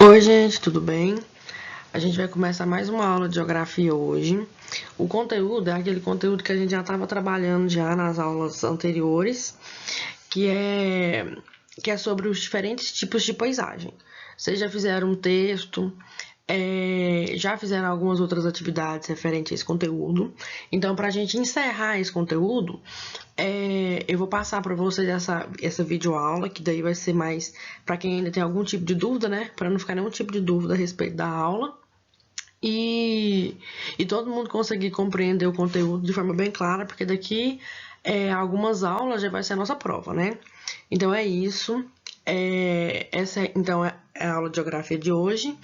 Oi, gente, tudo bem? A gente vai começar mais uma aula de geografia hoje. O conteúdo é aquele conteúdo que a gente já estava trabalhando já nas aulas anteriores, que é sobre os diferentes tipos de paisagem. Vocês já fizeram um texto, já fizeram algumas outras atividades referentes a esse conteúdo. Então, para a gente encerrar esse conteúdo, eu vou passar para vocês essa videoaula, que daí vai ser mais para quem ainda tem algum tipo de dúvida, né? Para não ficar nenhum tipo de dúvida a respeito da aula. E todo mundo conseguir compreender o conteúdo de forma bem clara, porque daqui algumas aulas já vai ser a nossa prova, né? Então é isso. Essa então é a aula de geografia de hoje,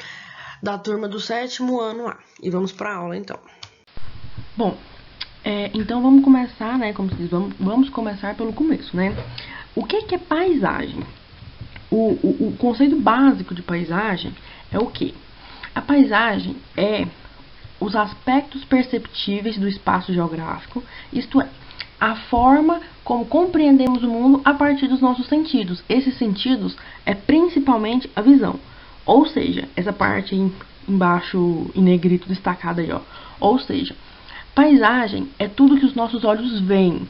da turma do 7º ano A. E vamos para a aula, então. Bom, então vamos começar, né? Como se diz, vamos começar pelo começo, né? O que é paisagem? O conceito básico de paisagem é o quê? A paisagem é os aspectos perceptíveis do espaço geográfico, isto é, a forma como compreendemos o mundo a partir dos nossos sentidos. Esses sentidos é principalmente a visão. Ou seja, essa parte aí embaixo em negrito destacada aí, ó. Ou seja, paisagem é tudo que os nossos olhos veem,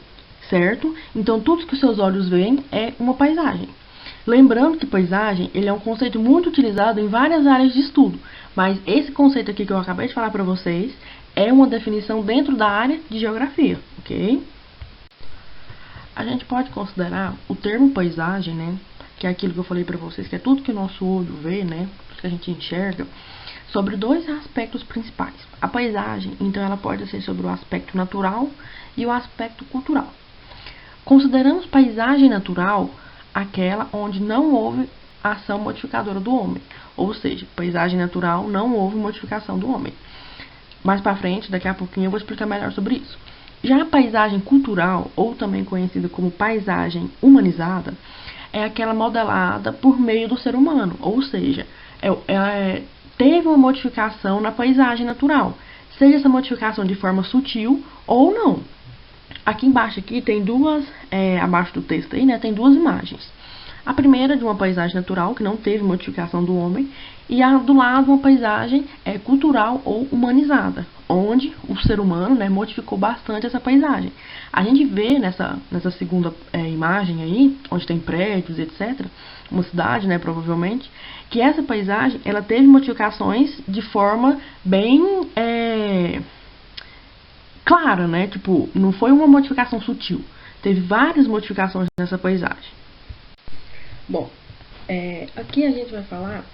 certo? Então, tudo que os seus olhos veem é uma paisagem. Lembrando que paisagem ele é um conceito muito utilizado em várias áreas de estudo, mas esse conceito aqui que eu acabei de falar para vocês é uma definição dentro da área de geografia, ok? A gente pode considerar o termo paisagem, né, que é aquilo que eu falei para vocês, que é tudo que o nosso olho vê, né, tudo que a gente enxerga, sobre dois aspectos principais. A paisagem, então, ela pode ser sobre o aspecto natural e o aspecto cultural. Consideramos paisagem natural aquela onde não houve ação modificadora do homem, ou seja, paisagem natural não houve modificação do homem. Mais para frente, daqui a pouquinho, eu vou explicar melhor sobre isso. Já a paisagem cultural, ou também conhecida como paisagem humanizada, é aquela modelada por meio do ser humano, ou seja, teve uma modificação na paisagem natural, seja essa modificação de forma sutil ou não. Aqui embaixo aqui tem duas, abaixo do texto aí, né, tem duas imagens. A primeira de uma paisagem natural, que não teve modificação do homem, e a do lado uma paisagem cultural ou humanizada, onde o ser humano, né, modificou bastante essa paisagem. A gente vê nessa segunda imagem aí, onde tem prédios, etc., uma cidade, né, provavelmente, que essa paisagem ela teve modificações de forma bem clara, né? Tipo, não foi uma modificação sutil. Teve várias modificações nessa paisagem. Bom, aqui a gente vai falar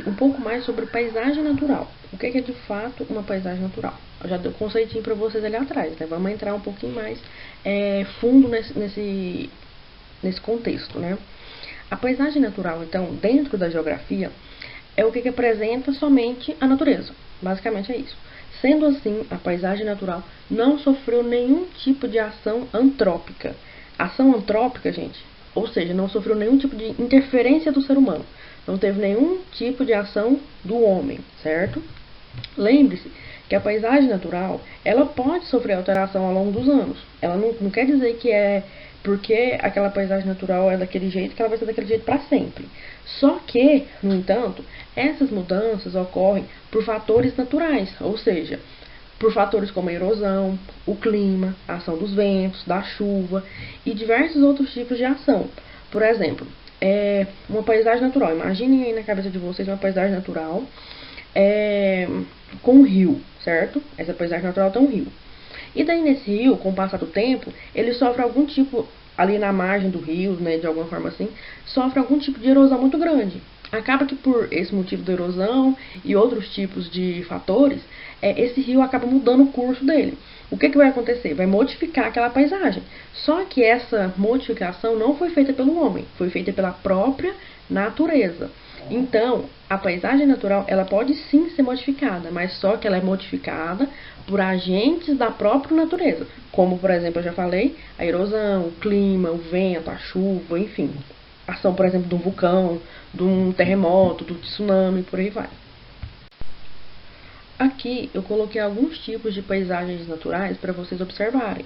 um pouco mais sobre paisagem natural. O que é de fato uma paisagem natural? Eu já dei um conceitinho para vocês ali atrás, né? Vamos entrar um pouquinho mais fundo nesse contexto, né? A paisagem natural, então, dentro da geografia, é o que apresenta somente a natureza. Basicamente é isso. Sendo assim, a paisagem natural não sofreu nenhum tipo de ação antrópica. Ação antrópica, gente, ou seja, não sofreu nenhum tipo de interferência do ser humano. Não teve nenhum tipo de ação do homem, certo? Lembre-se que a paisagem natural, ela pode sofrer alteração ao longo dos anos. Ela não quer dizer que é porque aquela paisagem natural é daquele jeito que ela vai ser daquele jeito para sempre. Só que, no entanto, essas mudanças ocorrem por fatores naturais, ou seja, por fatores como a erosão, o clima, a ação dos ventos, da chuva e diversos outros tipos de ação. Por exemplo, uma paisagem natural. Imaginem aí na cabeça de vocês uma paisagem natural com um rio, certo? Essa paisagem natural tem um rio. E daí nesse rio, com o passar do tempo, ele sofre algum tipo, ali na margem do rio, né, de alguma forma assim, sofre algum tipo de erosão muito grande. Acaba que por esse motivo da erosão e outros tipos de fatores, esse rio acaba mudando o curso dele. O que vai acontecer? Vai modificar aquela paisagem. Só que essa modificação não foi feita pelo homem, foi feita pela própria natureza. Então, a paisagem natural, ela pode sim ser modificada, mas só que ela é modificada por agentes da própria natureza, como, por exemplo, eu já falei, a erosão, o clima, o vento, a chuva, enfim, ação, por exemplo, de um vulcão, de um terremoto, do tsunami, por aí vai. Aqui eu coloquei alguns tipos de paisagens naturais para vocês observarem.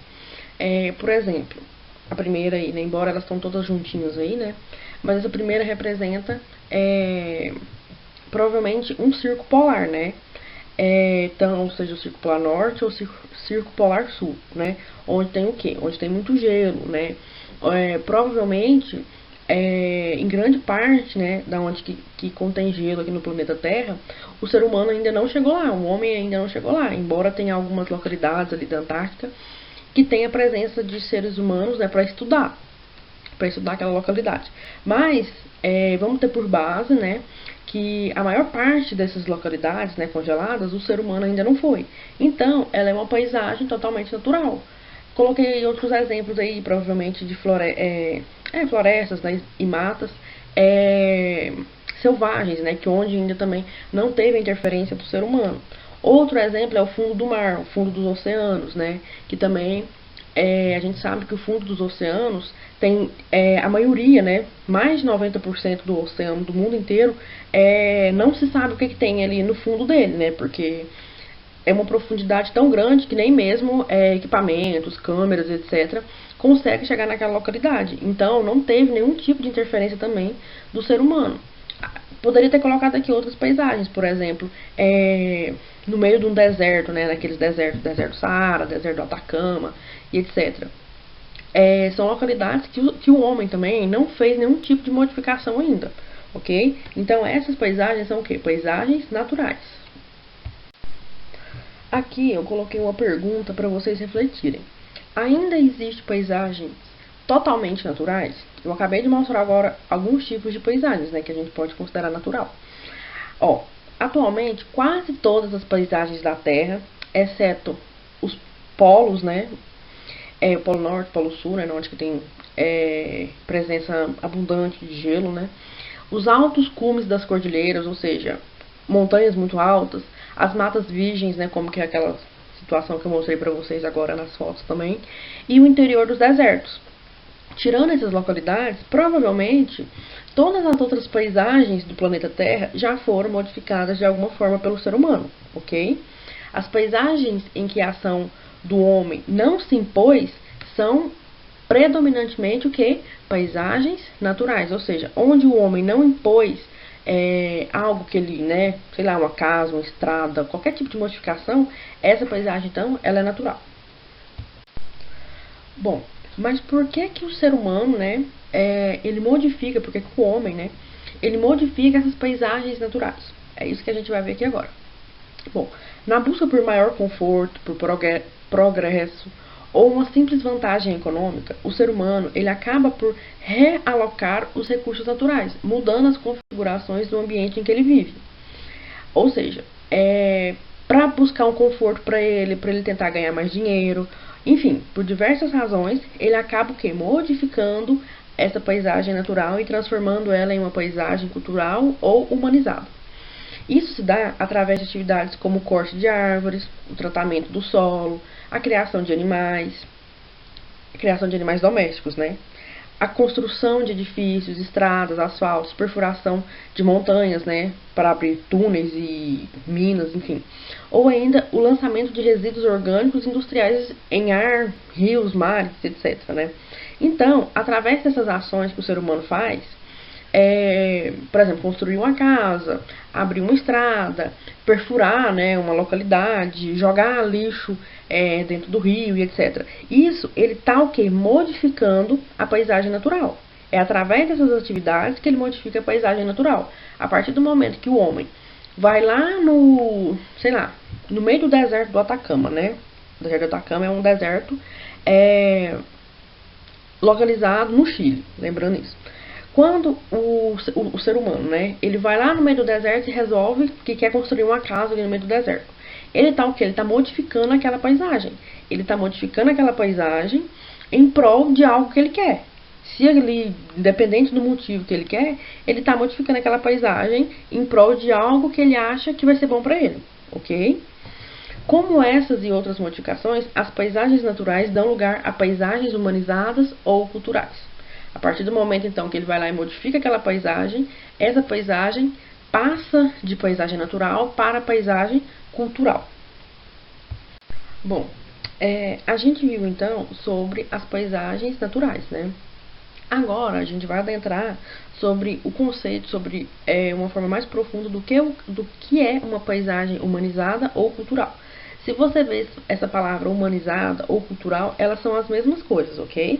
Por exemplo, a primeira aí, né, embora elas estão todas juntinhas aí, né, mas essa primeira representa provavelmente um circo polar, né? Então, seja o Circo Polar Norte ou o Circo Polar Sul, né? Onde tem o quê? Onde tem muito gelo, né? Provavelmente, em grande parte, né, da onde que contém gelo aqui no planeta Terra, o ser humano ainda não chegou lá, o homem ainda não chegou lá, embora tenha algumas localidades ali da Antártica que tem a presença de seres humanos, né, para estudar aquela localidade. Mas vamos ter por base, né, que a maior parte dessas localidades, né, congeladas, o ser humano ainda não foi. Então, ela é uma paisagem totalmente natural. Coloquei outros exemplos aí, provavelmente de florestas, né, e matas selvagens, né, que onde ainda também não teve a interferência do ser humano. Outro exemplo é o fundo do mar, o fundo dos oceanos, né, que também a gente sabe que o fundo dos oceanos tem a maioria, né, mais de 90% do oceano do mundo inteiro, não se sabe o que tem ali no fundo dele, né, porque é uma profundidade tão grande que nem mesmo equipamentos, câmeras, etc., consegue chegar naquela localidade. Então, não teve nenhum tipo de interferência também do ser humano. Poderia ter colocado aqui outras paisagens, por exemplo, no meio de um deserto, né, naqueles desertos, deserto do Saara, deserto do Atacama, e etc. São localidades que o homem também não fez nenhum tipo de modificação ainda, ok? Então, essas paisagens são o quê? Paisagens naturais. Aqui eu coloquei uma pergunta para vocês refletirem. Ainda existe paisagens totalmente naturais? Eu acabei de mostrar agora alguns tipos de paisagens, né, que a gente pode considerar natural. Atualmente, quase todas as paisagens da Terra, exceto os polos, né, o Polo Norte, Polo Sul, né, onde que tem presença abundante de gelo, né, os altos cumes das cordilheiras, ou seja, montanhas muito altas, as matas virgens, né, como que é aquela situação que eu mostrei para vocês agora nas fotos também, e o interior dos desertos. Tirando essas localidades, provavelmente todas as outras paisagens do planeta Terra já foram modificadas de alguma forma pelo ser humano, ok? As paisagens em que a ação do homem não se impôs são predominantemente o que? Paisagens naturais, ou seja, onde o homem não impôs algo que ele, né, sei lá, uma casa, uma estrada, qualquer tipo de modificação, essa paisagem, então, ela é natural. Bom, mas por que que o ser humano, né, ele modifica, por que que o homem, né, ele modifica essas paisagens naturais? É isso que a gente vai ver aqui agora. Bom, na busca por maior conforto, por progresso ou uma simples vantagem econômica, o ser humano ele acaba por realocar os recursos naturais, mudando as configurações do ambiente em que ele vive. Ou seja, para buscar um conforto para ele tentar ganhar mais dinheiro, enfim, por diversas razões, ele acaba o quê? Modificando essa paisagem natural e transformando ela em uma paisagem cultural ou humanizada. Isso se dá através de atividades como o corte de árvores, o tratamento do solo, a criação de animais domésticos, né? A construção de edifícios, estradas, asfaltos, perfuração de montanhas, né, para abrir túneis e minas, enfim. Ou ainda o lançamento de resíduos orgânicos industriais em ar, rios, mares, etc, né? Então, através dessas ações que o ser humano faz, por exemplo, construir uma casa, abrir uma estrada, perfurar, né, uma localidade, jogar lixo dentro do rio e etc. Isso, ele está o quê? Modificando a paisagem natural. É através dessas atividades que ele modifica a paisagem natural. A partir do momento que o homem vai lá no, sei lá, no meio do deserto do Atacama, né? O deserto do Atacama é um deserto localizado no Chile, lembrando isso. Quando o ser humano, né, ele vai lá no meio do deserto e resolve que quer construir uma casa ali no meio do deserto. Ele está o quê? Ele está modificando aquela paisagem. Ele está modificando aquela paisagem em prol de algo que ele quer. Se ele, independente do motivo que ele quer, ele está modificando aquela paisagem em prol de algo que ele acha que vai ser bom para ele, ok? Como essas e outras modificações, as paisagens naturais dão lugar a paisagens humanizadas ou culturais. A partir do momento, então, que ele vai lá e modifica aquela paisagem, essa paisagem passa de paisagem natural para paisagem cultural. Bom, a gente viu, então, sobre as paisagens naturais, né? Agora a gente vai adentrar sobre o conceito, sobre uma forma mais profunda do que é uma paisagem humanizada ou cultural. Se você vê essa palavra humanizada ou cultural, elas são as mesmas coisas, ok?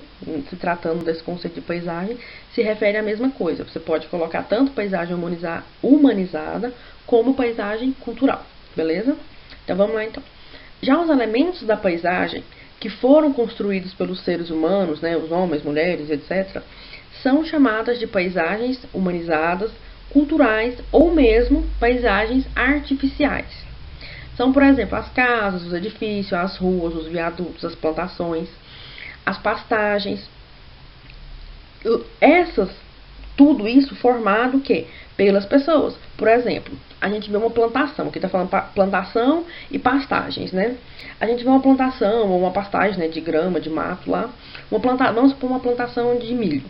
Se tratando desse conceito de paisagem, se refere à mesma coisa. Você pode colocar tanto paisagem humanizada como paisagem cultural, beleza? Então vamos lá então. Já os elementos da paisagem que foram construídos pelos seres humanos, né, os homens, mulheres, etc., são chamadas de paisagens humanizadas, culturais ou mesmo paisagens artificiais. São, por exemplo, as casas, os edifícios, as ruas, os viadutos, as plantações, as pastagens. Tudo isso formado o quê? Pelas pessoas. Por exemplo, a gente vê uma plantação, aqui está falando plantação e pastagens, né? A gente vê uma plantação ou uma pastagem, né, de grama, de mato lá. Vamos supor uma plantação de milho.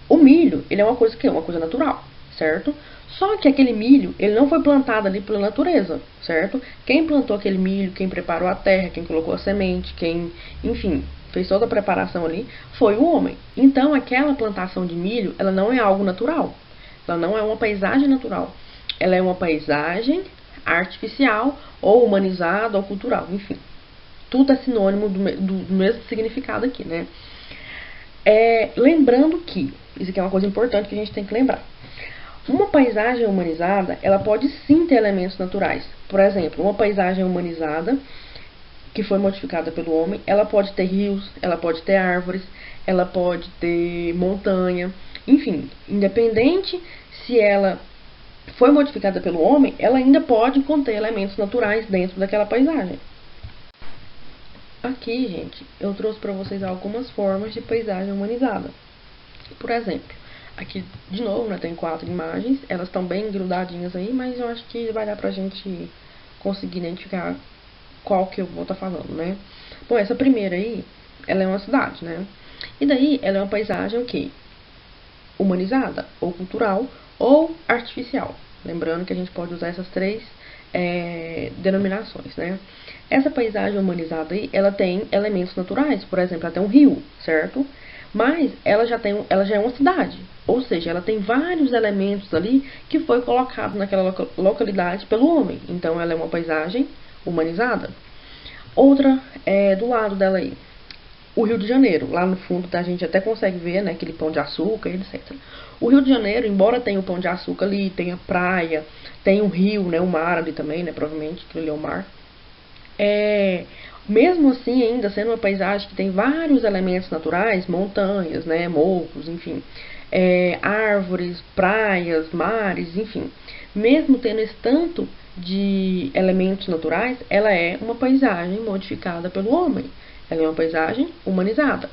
O milho, ele é uma coisa que é uma coisa natural, certo? Só que aquele milho, ele não foi plantado ali pela natureza, certo? Quem plantou aquele milho, quem preparou a terra, quem colocou a semente, enfim, fez toda a preparação ali, foi o homem. Então, aquela plantação de milho, ela não é algo natural. Ela não é uma paisagem natural. Ela é uma paisagem artificial, ou humanizada, ou cultural, enfim. Tudo é sinônimo do mesmo significado aqui, né? Lembrando que, isso aqui é uma coisa importante que a gente tem que lembrar. Uma paisagem humanizada, ela pode sim ter elementos naturais. Por exemplo, uma paisagem humanizada, que foi modificada pelo homem, ela pode ter rios, ela pode ter árvores, ela pode ter montanha, enfim, independente se ela foi modificada pelo homem, ela ainda pode conter elementos naturais dentro daquela paisagem. Aqui, gente, eu trouxe para vocês algumas formas de paisagem humanizada. Por exemplo, aqui de novo, né, tem 4 imagens, elas estão bem grudadinhas aí, mas eu acho que vai dar pra gente conseguir identificar qual que eu vou estar falando, né? Bom, essa primeira aí, ela é uma cidade, né? E daí, ela é uma paisagem o quê? Humanizada, ou cultural, ou artificial. Lembrando que a gente pode usar essas 3 denominações, né? Essa paisagem humanizada aí, ela tem elementos naturais, por exemplo, ela tem um rio, certo? Mas ela já é uma cidade, ou seja, ela tem vários elementos ali que foi colocado naquela localidade pelo homem. Então, ela é uma paisagem humanizada. Outra do lado dela aí, o Rio de Janeiro. Lá no fundo a gente até consegue ver, né, aquele Pão de Açúcar, etc. O Rio de Janeiro, embora tenha o Pão de Açúcar ali, tenha praia, tem um rio, né, o mar ali também, né, provavelmente, que ali é o mar. Mesmo assim, ainda sendo uma paisagem que tem vários elementos naturais, montanhas, né, morros, enfim, árvores, praias, mares, enfim. Mesmo tendo esse tanto de elementos naturais, ela é uma paisagem modificada pelo homem. Ela é uma paisagem humanizada.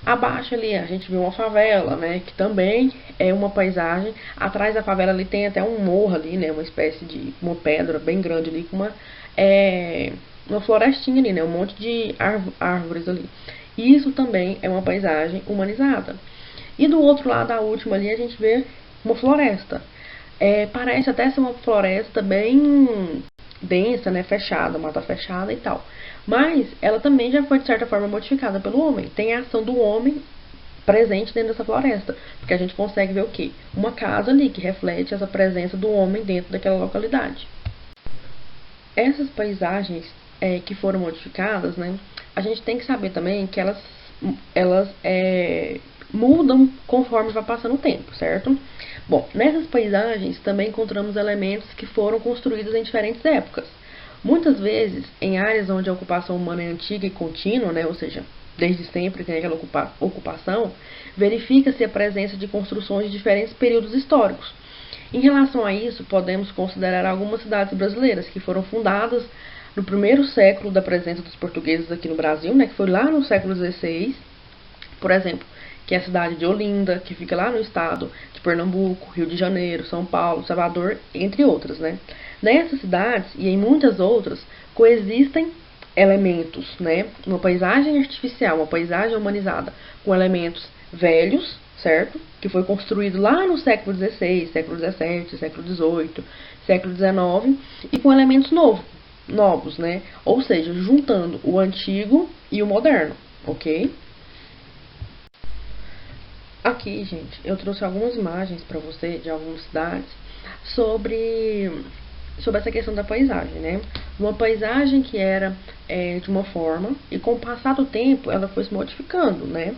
Abaixo ali a gente vê uma favela, né, que também é uma paisagem. Atrás da favela ali tem até um morro ali, né, uma espécie de uma pedra bem grande ali com uma florestinha ali, né, um monte de árvores ali. Isso também é uma paisagem humanizada. E do outro lado, a última ali, a gente vê uma floresta. Parece até ser uma floresta bem densa, né, fechada, mata fechada e tal. Mas ela também já foi, de certa forma, modificada pelo homem. Tem a ação do homem presente dentro dessa floresta. Porque a gente consegue ver o quê? Uma casa ali que reflete essa presença do homem dentro daquela localidade. Essas paisagens que foram modificadas, né, a gente tem que saber também que elas mudam conforme vai passando o tempo, certo? Bom, nessas paisagens também encontramos elementos que foram construídos em diferentes épocas. Muitas vezes, em áreas onde a ocupação humana é antiga e contínua, né, ou seja, desde sempre tem aquela ocupação, verifica-se a presença de construções de diferentes períodos históricos. Em relação a isso, podemos considerar algumas cidades brasileiras que foram fundadas no primeiro século da presença dos portugueses aqui no Brasil, né, que foi lá no século XVI, por exemplo, que é a cidade de Olinda, que fica lá no estado de Pernambuco, Rio de Janeiro, São Paulo, Salvador, entre outras, né? Nessas cidades e em muitas outras coexistem elementos, né? Uma paisagem artificial, uma paisagem humanizada com elementos velhos, certo? Que foi construído lá no século XVI, século XVII, século XVIII, século XIX e com elementos novos, né? Ou seja, juntando o antigo e o moderno, ok? Aqui, gente, eu trouxe algumas imagens para você de algumas cidades sobre, sobre essa questão da paisagem, né? Uma paisagem que era de uma forma e com o passar do tempo ela foi se modificando, né?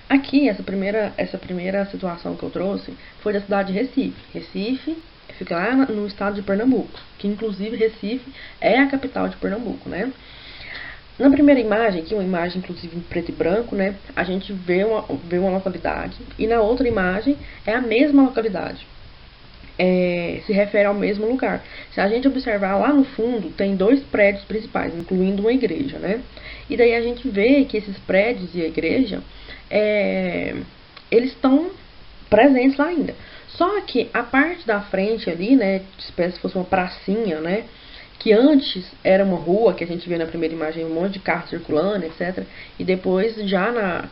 Aqui, essa primeira situação que eu trouxe foi da cidade de Recife. Recife fica lá no estado de Pernambuco, que inclusive Recife é a capital de Pernambuco, né? Na primeira imagem, aqui uma imagem inclusive em preto e branco, né? A gente vê uma localidade e na outra imagem é a mesma localidade. Se refere ao mesmo lugar. Se a gente observar lá no fundo, tem dois prédios principais, incluindo uma igreja, né? E daí a gente vê que esses prédios e a igreja, eles estão presentes lá ainda. Só que a parte da frente ali, né, se fosse uma pracinha, né, que antes era uma rua, que a gente vê na primeira imagem um monte de carro circulando, etc. E depois,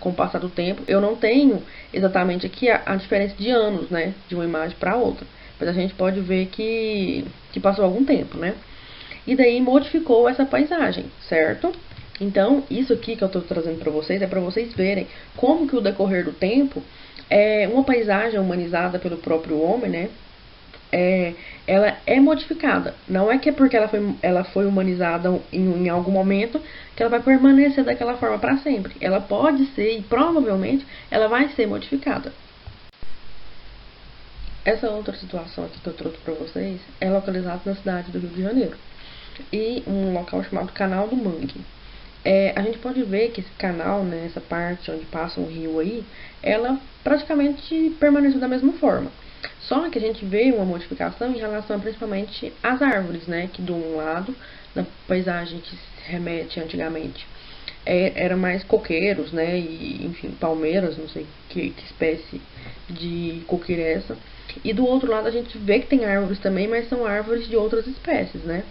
com o passar do tempo, eu não tenho exatamente aqui a diferença de anos, né, de uma imagem para outra. Mas a gente pode ver que passou algum tempo, né? E daí modificou essa paisagem, certo? Então, isso aqui que eu estou trazendo para vocês é para vocês verem como que o decorrer do tempo uma paisagem humanizada pelo próprio homem, né? Ela é modificada. Não é que é porque ela foi humanizada em algum momento que ela vai permanecer daquela forma para sempre. Ela pode ser e provavelmente ela vai ser modificada. Essa outra situação aqui que eu trouxe para vocês é localizada na cidade do Rio de Janeiro e um local chamado Canal do Mangue. A gente pode ver que esse canal, né, essa parte onde passa um rio aí, ela praticamente permaneceu da mesma forma. Só que a gente vê uma modificação em relação principalmente às árvores, né, que de um lado, na paisagem que se remete antigamente, era mais coqueiros, né, e enfim, palmeiras, não sei que espécie de coqueiro é essa. E do outro lado a gente vê que tem árvores também, mas são árvores de outras espécies, né.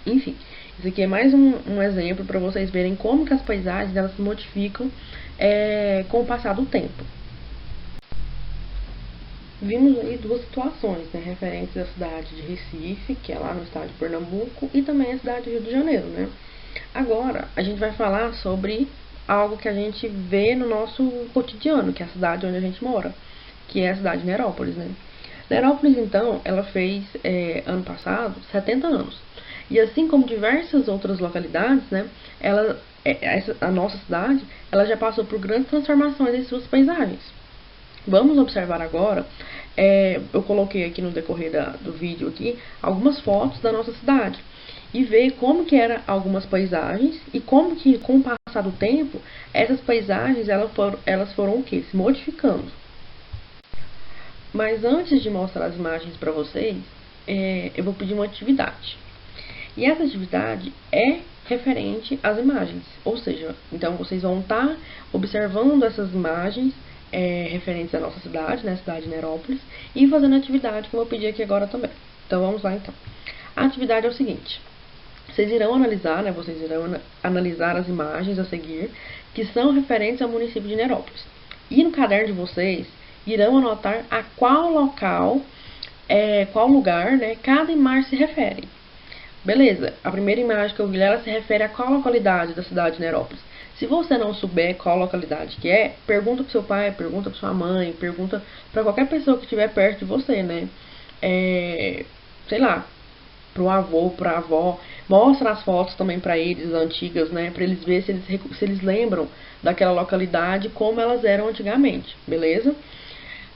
Enfim, isso aqui é mais um exemplo para vocês verem como que as paisagens elas se modificam com o passar do tempo. Vimos aí duas situações, né, referentes à cidade de Recife, que é lá no estado de Pernambuco, e também a cidade do Rio de Janeiro, né. Agora, a gente vai falar sobre algo que a gente vê no nosso cotidiano, que é a cidade onde a gente mora, que é a cidade de Nerópolis, né. Nerópolis, então, ela fez, ano passado, 70 anos. E assim como diversas outras localidades, né, a nossa cidade, ela já passou por grandes transformações em suas paisagens. Vamos observar agora, eu coloquei aqui no decorrer do vídeo aqui, algumas fotos da nossa cidade. E ver como que eram algumas paisagens e como que, com o passar do tempo, essas paisagens elas foram o quê? Se modificando. Mas antes de mostrar as imagens para vocês, eu vou pedir uma atividade. E essa atividade é referente às imagens. Ou seja, então vocês vão estar observando essas imagens referentes à nossa cidade, né, cidade de Nerópolis, e fazendo a atividade que eu vou pedir aqui agora também. Então vamos lá então. A atividade é o seguinte. Vocês irão analisar, né, vocês irão analisar as imagens a seguir, que são referentes ao município de Nerópolis. E no caderno de vocês, irão anotar a qual local, qual lugar, né, cada imagem se refere. Beleza, a primeira imagem que eu vi, ela se refere a qual localidade da cidade de Nerópolis. Se você não souber qual localidade que é, pergunta pro seu pai, pergunta pra sua mãe, pergunta pra qualquer pessoa que estiver perto de você, né? Sei lá, pro avô, pra avó. Mostra as fotos também pra eles, antigas, né? Pra eles verem se eles lembram daquela localidade como elas eram antigamente, beleza?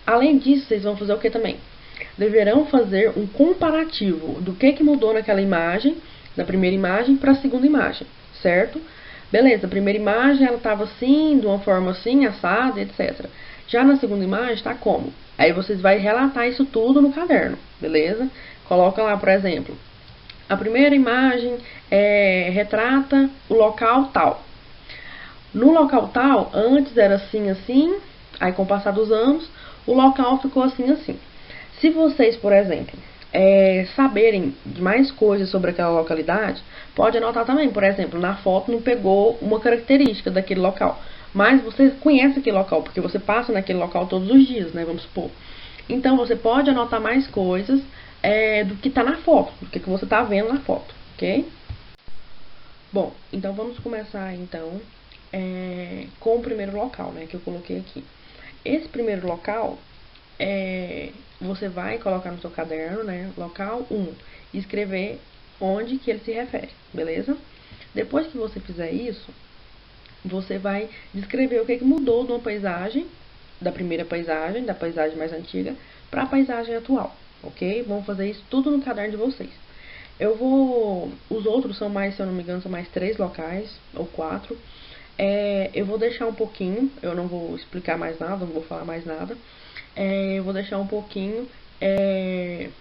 Além disso, vocês vão fazer o que também? Deverão fazer um comparativo do que mudou naquela imagem, da primeira imagem, para a segunda imagem, certo? Beleza, a primeira imagem ela estava assim, de uma forma assim, assada, etc. Já na segunda imagem está como? Aí vocês vão relatar isso tudo no caderno, beleza? Coloca lá, por exemplo, a primeira imagem retrata o local tal. No local tal, antes era assim, assim, aí com o passar dos anos, o local ficou assim, assim. Se vocês, por exemplo, saberem de mais coisas sobre aquela localidade, pode anotar também. Por exemplo, na foto não pegou uma característica daquele local, mas você conhece aquele local, porque você passa naquele local todos os dias, né? Vamos supor. Então, você pode anotar mais coisas do que está na foto, do que você está vendo na foto, ok? Bom, então vamos começar, então, com o primeiro local, né, que eu coloquei aqui. esse primeiro local, você vai colocar no seu caderno, né, local 1, e escrever onde que ele se refere, beleza? Depois que você fizer isso, você vai descrever o que mudou de uma paisagem, da primeira paisagem, da paisagem mais antiga, para a paisagem atual, ok? Vamos fazer isso tudo no caderno de vocês. Os outros são mais, se eu não me engano, são mais 3 locais, ou 4. Eu vou deixar um pouquinho, eu não vou explicar mais nada, não vou falar mais nada. Eu vou deixar um pouquinho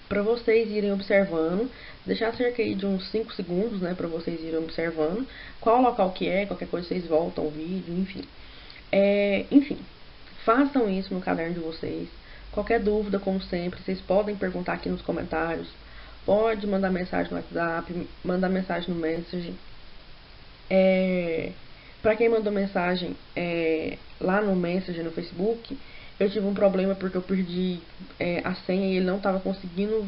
para vocês irem observando, deixar cerca aí de uns 5 segundos, né, para vocês irem observando qual local que é, qualquer coisa vocês voltam o vídeo, enfim. Enfim, façam isso no caderno de vocês. Qualquer dúvida, como sempre, vocês podem perguntar aqui nos comentários, pode mandar mensagem no WhatsApp, mandar mensagem no Messenger. Para quem mandou mensagem lá no Messenger, no Facebook, eu tive um problema porque eu perdi a senha e ele não estava conseguindo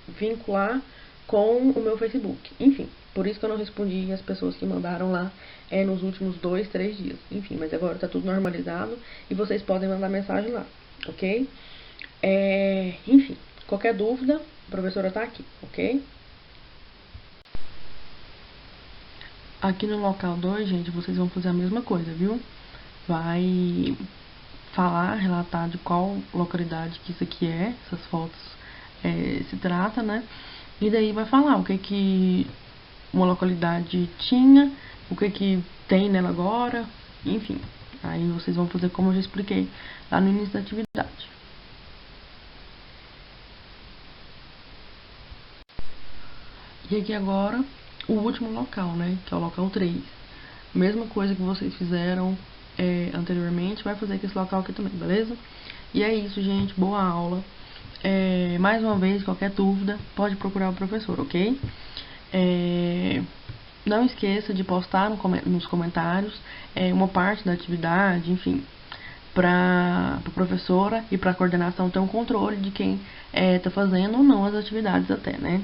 vincular com o meu Facebook. Enfim, por isso que eu não respondi as pessoas que mandaram lá nos últimos 2, 3 dias. Enfim, mas agora está tudo normalizado e vocês podem mandar mensagem lá, ok? Enfim, qualquer dúvida, a professora está aqui, ok? Aqui no local 2, gente, vocês vão fazer a mesma coisa, viu? Vai falar, relatar de qual localidade que isso aqui é, essas fotos se trata, né? E daí vai falar o que uma localidade tinha, o que tem nela agora, enfim. Aí vocês vão fazer como eu já expliquei lá no início da atividade. E aqui agora o último local, né? Que é o local 3. Mesma coisa que vocês fizeram anteriormente, vai fazer com esse local aqui também, beleza? E é isso, gente. Boa aula. Mais uma vez, qualquer dúvida, pode procurar o professor, ok? Não esqueça de postar nos comentários uma parte da atividade, enfim, para a professora e para a coordenação ter um controle de quem está fazendo ou não as atividades até, né?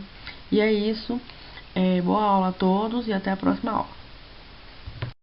E é isso. Boa aula a todos e até a próxima aula.